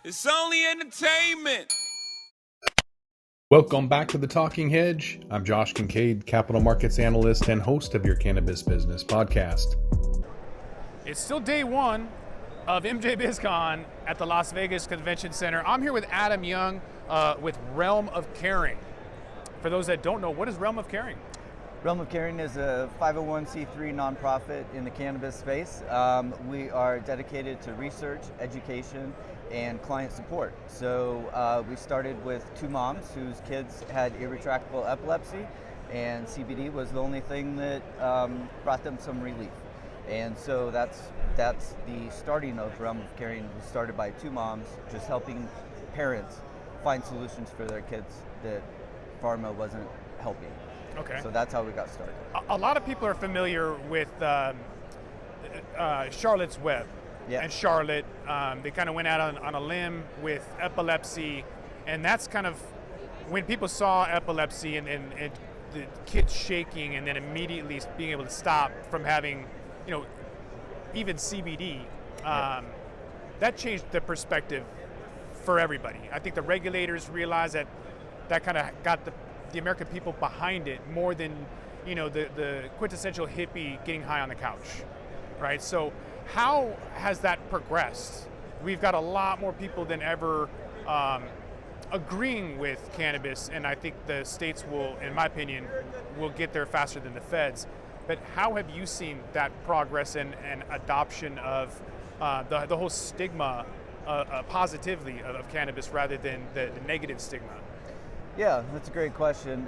It's only entertainment. Welcome back to the Talking Hedge. I'm Josh Kincaid, capital markets analyst and host of your Cannabis Business podcast. It's still day one of MJ BizCon at the Las Vegas Convention Center. I'm here with Adam Young with Realm of Caring. For those that don't know, what is Realm of Caring? Realm of Caring is a 501c3 nonprofit in the cannabis space. We are dedicated to research, education, and client support. So we started with two moms whose kids had irretractable epilepsy, and CBD was the only thing that brought them some relief. And so that's the starting of Realm of Caring. It was started by two moms, just helping parents find solutions for their kids that pharma wasn't helping. Okay. So that's how we got started. A lot of people are familiar with Charlotte's Web. Yeah. And Charlotte, they kind of went out on a limb with epilepsy, and that's kind of when people saw epilepsy and the kids shaking and then immediately being able to stop from having, even CBD, that changed the perspective for everybody. I think the regulators realized that kind of got the American people behind it more than, the quintessential hippie getting high on the couch, right? So how has that progressed? We've got a lot more people than ever agreeing with cannabis, and I think the states will, in my opinion, will get there faster than the feds. But how have you seen that progress and adoption of the whole stigma positively of cannabis rather than the negative stigma? Yeah, that's a great question.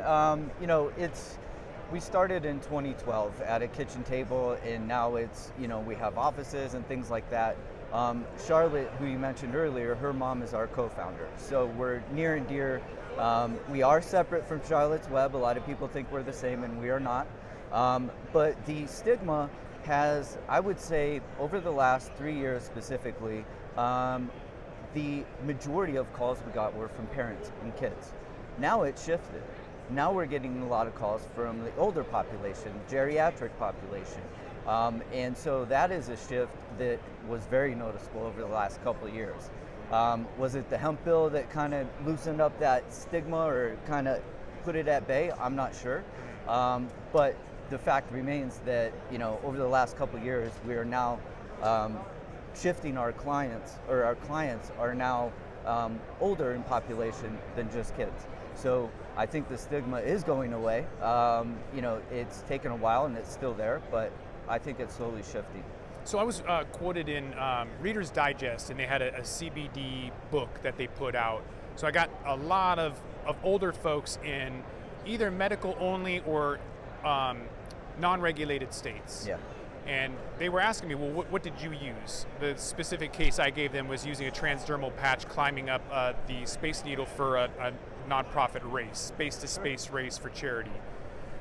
We started in 2012 at a kitchen table, and now it's, we have offices and things like that. Charlotte, who you mentioned earlier, her mom is our co-founder. So we're near and dear. We are separate from Charlotte's Web. A lot of people think we're the same, and we are not. But the stigma has, I would say, over the last 3 years specifically, the majority of calls we got were from parents and kids. Now it's shifted. Now we're getting a lot of calls from the older population, geriatric population. And so that is a shift that was very noticeable over the last couple of years. Was it the hemp bill that kind of loosened up that stigma or kind of put it at bay? I'm not sure. But the fact remains that, over the last couple of years, we are now shifting our clients, or our clients are now older in population than just kids. So I think the stigma is going away. It's taken a while and it's still there, but I think it's slowly shifting. So I was quoted in Reader's Digest, and they had a CBD book that they put out. So I got a lot of older folks in either medical only or non-regulated states. Yeah. And they were asking me, well, what did you use? The specific case I gave them was using a transdermal patch climbing up the Space Needle for a nonprofit race, space-to-space race for charity.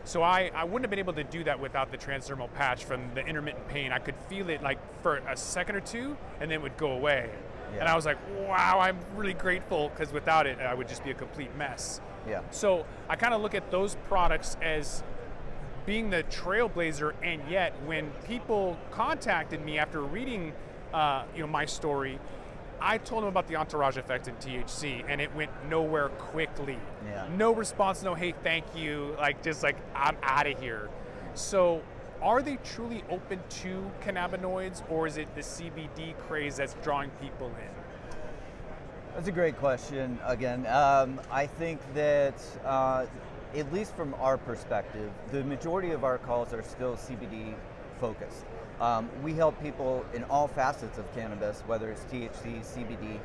So I wouldn't have been able to do that without the transdermal patch from the intermittent pain. I could feel it like for a second or two, and then it would go away. Yeah. And I was like, wow, I'm really grateful, because without it, I would just be a complete mess. Yeah. So I kind of look at those products as being the trailblazer, and yet when people contacted me after reading my story, I told them about the entourage effect in THC, and it went nowhere quickly. Yeah. No response, no hey, thank you, I'm out of here. So are they truly open to cannabinoids, or is it the CBD craze that's drawing people in? That's a great question. Again, I think that at least from our perspective, the majority of our calls are still CBD focused. We help people in all facets of cannabis, whether it's THC, CBD,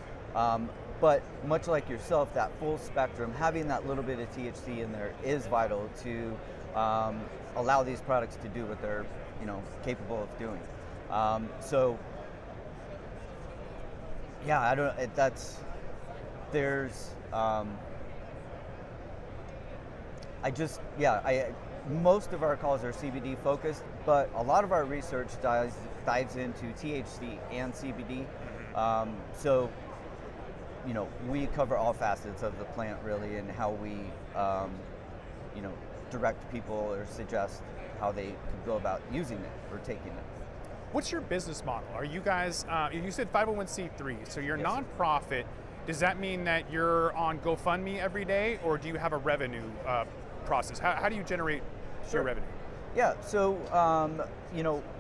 but much like yourself, that full spectrum, having that little bit of THC in there is vital to allow these products to do what they're capable of doing. Most of our calls are CBD focused, but a lot of our research dives into THC and CBD. We cover all facets of the plant really, and how we, direct people or suggest how they could go about using it or taking it. What's your business model? Are you guys, you said 501c3, so you're Yes. nonprofit. Does that mean that you're on GoFundMe every day, or do you have a revenue process? How do you generate your revenue? Yeah, so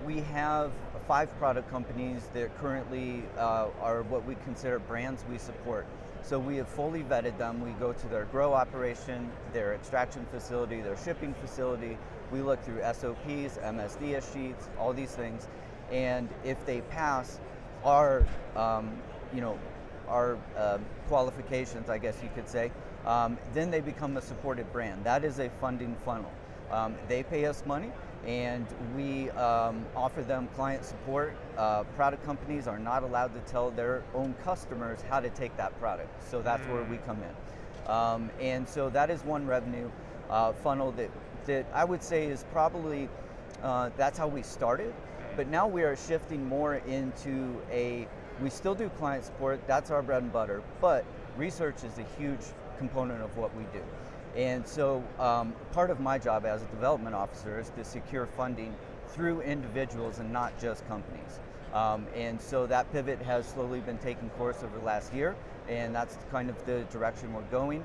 we have 5 product companies that currently are what we consider brands we support. So we have fully vetted them. We go to their grow operation, their extraction facility, their shipping facility. We look through SOPs, MSDS sheets, all these things. And if they pass our, qualifications, I guess you could say, then they become a supported brand. That is a funding funnel. They pay us money, and we offer them client support. Product companies are not allowed to tell their own customers how to take that product, so that's where we come in. And so that is one revenue funnel that I would say is probably, that's how we started, but now we are shifting more into we still do client support, that's our bread and butter, but research is a huge component of what we do. And so part of my job as a development officer is to secure funding through individuals and not just companies. And so that pivot has slowly been taking course over the last year, and that's kind of the direction we're going.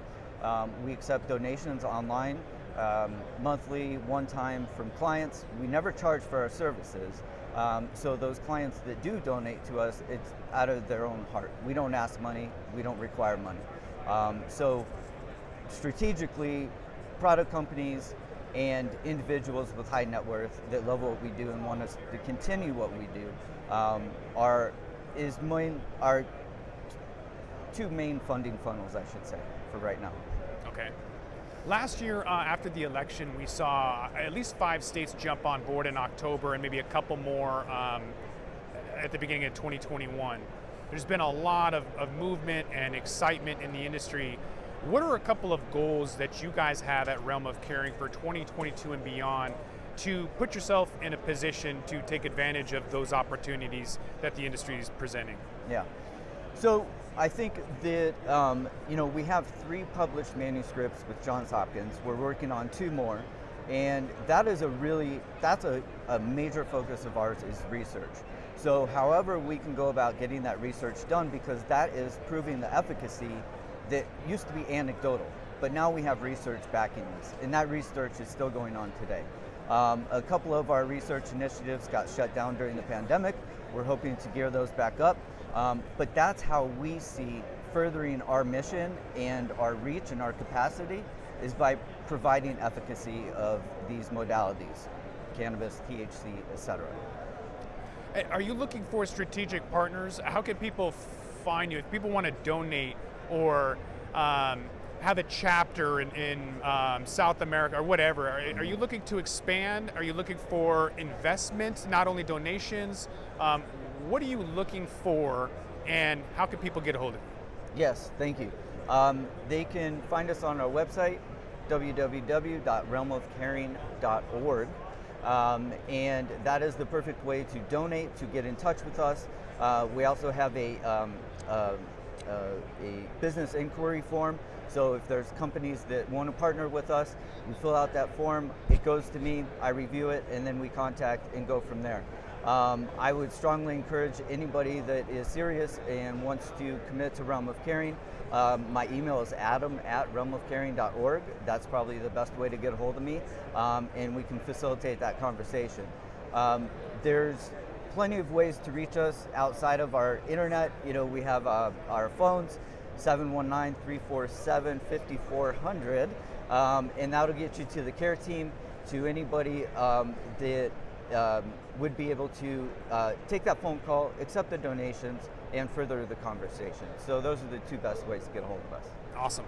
We accept donations online, monthly, one time from clients. We never charge for our services. So those clients that do donate to us, it's out of their own heart. We don't ask money, we don't require money. So strategically, product companies and individuals with high net worth that love what we do and want us to continue what we do are 2 main funding funnels, I should say, for right now. Okay. Last year, after the election, we saw at least 5 states jump on board in October, and maybe a couple more at the beginning of 2021. There's been a lot of movement and excitement in the industry. What are a couple of goals that you guys have at Realm of Caring for 2022 and beyond to put yourself in a position to take advantage of those opportunities that the industry is presenting? Yeah. So I think that we have 3 published manuscripts with Johns Hopkins. We're working on 2 more, and that's a major focus of ours is research. So however we can go about getting that research done, because that is proving the efficacy that used to be anecdotal, but now we have research backing this, and that research is still going on today. A couple of our research initiatives got shut down during the pandemic. We're hoping to gear those back up, but that's how we see furthering our mission and our reach and our capacity is by providing efficacy of these modalities, cannabis, THC, etc. Are you looking for strategic partners? How can people find you if people want to donate or have a chapter in South America or whatever? Are you looking to expand? Are you looking for investment, not only donations? What are you looking for, and how can people get a hold of you? Yes, thank you. They can find us on our website, www.realmofcaring.org. And that is the perfect way to donate, to get in touch with us. We also have a business inquiry form. So if there's companies that want to partner with us, we fill out that form, it goes to me, I review it, and then we contact and go from there. I would strongly encourage anybody that is serious and wants to commit to Realm of Caring. My email is adam@realmofcaring.org. That's probably the best way to get a hold of me, and we can facilitate that conversation. There's plenty of ways to reach us outside of our internet. We have our phones, 719-347-5400, and that'll get you to the care team, to anybody that would be able to take that phone call, accept the donations, and further the conversation. So those are the 2 best ways to get a hold of us. Awesome.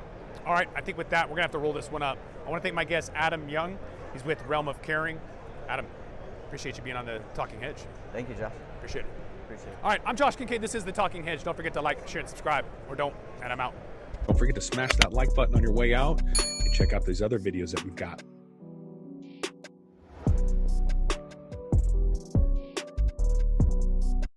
All right, I think with that, we're gonna have to roll this one up. I wanna thank my guest, Adam Young. He's with Realm of Caring. Adam, appreciate you being on the Talking Hedge. Thank you, Josh. Appreciate it. Appreciate it. All right, I'm Josh Kincaid. This is the Talking Hedge. Don't forget to like, share, and subscribe, or don't, and I'm out. Don't forget to smash that like button on your way out and check out these other videos that we've got.